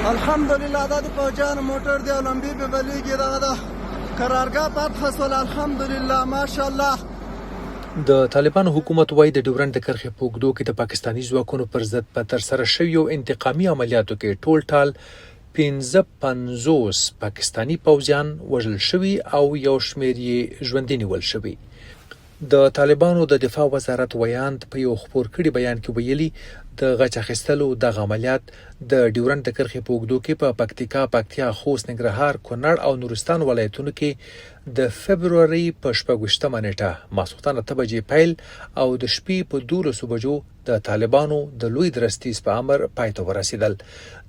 الحمدلله دا د فوجان موټر دی او لمبي به بلیږي دغه د قرارګاه فتح شول الحمدلله ماشاءالله. د طالبانو حکومت وايي د ډیورنډ د کرښې په اوږدو کې د پاکستاني ځواکونو پر ضد په ترسره شویو انتقامي عملیاتو کې ټول ټال 55 پاکستاني پوځیان وژل شوي او یو شمېر یې ژوندي نیول شوي. د طالبانو د دفاع وزارت ویاند په یو خپور کړي بیان کې ویلي د غچ اخیستلو د عملیات د ډیورنډ د کرښې په اوږدو کې په پکتیکا، پکتیا، خوست، ننګرهار، کونړ او نورستان ولایتونو کې د فبروري په 26مه نیټه ماسخوتن 8 بجې پیل او د شپې په 12 بجو د طالبانو د لوی درستیز په امر پای ته ورسېدل.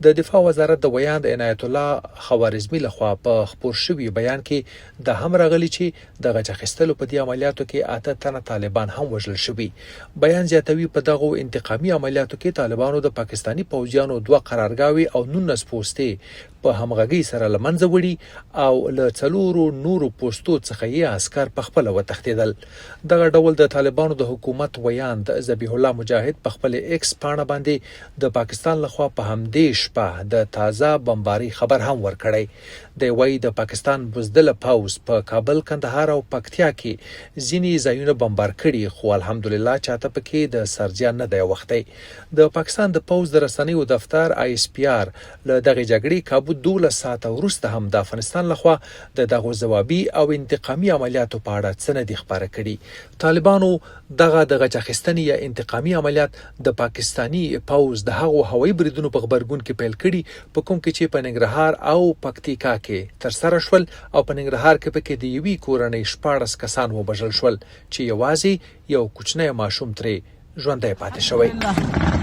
د دفاع وزارت د ویاند عنایت الله خوارزمي لخوا په خپور شوی بیان کې د هم راغلي چې د غچ اخیستلو په دې عملیاتو کې 8 تنه طالبان هم وژل شوي. بیان زیاتوي په دغه انتقامي عملیاتو کې طالبانو د پاکستاني پوځیانو 2 قرارګاوي او 19 پوستې په همغږي سره لمنځه وړي او له 4 نورو پوستو څخه یې عسكر په خپل وتښتیدل. دغه ډول د طالبانو د حکومت ویاند ذبیح الله مجاهد په خپل ایکس پاڼه باندې د پاکستان لخوا په همدې شپه د تازه بمباري خبر هم ورکړی. د وای د پاکستان بزدل پاوز په کابل، کندهار او پکتیا کې ځینی ځایونه بمبار کړي، خو الحمدلله چاته پکې د سرجان نه دی وختي. د پاکستان د پوز د رسنیو دفتر ISPR له دغه جګړې کابو 12 ساعته وروسته هم د افغانستان لخوا د دغه ځوابي او انتقامي عملیاتو په اړه څه نه دي خبره کړي. طالبانو دغه د غچ اخیستنې یا انتقامي عملیات د پاکستاني پوز د هغو هوایي بریدونو په خبرګون کې پیل کړي په کوم کې چې په ننګرهار او پکتیکا کې تر سره شول او په ننګرهار کې پکې د یوې کورنۍ 14 کسان وبژل شول چې یوازې یو کوچنی ماشوم ترې ژوندی پاتې شوی.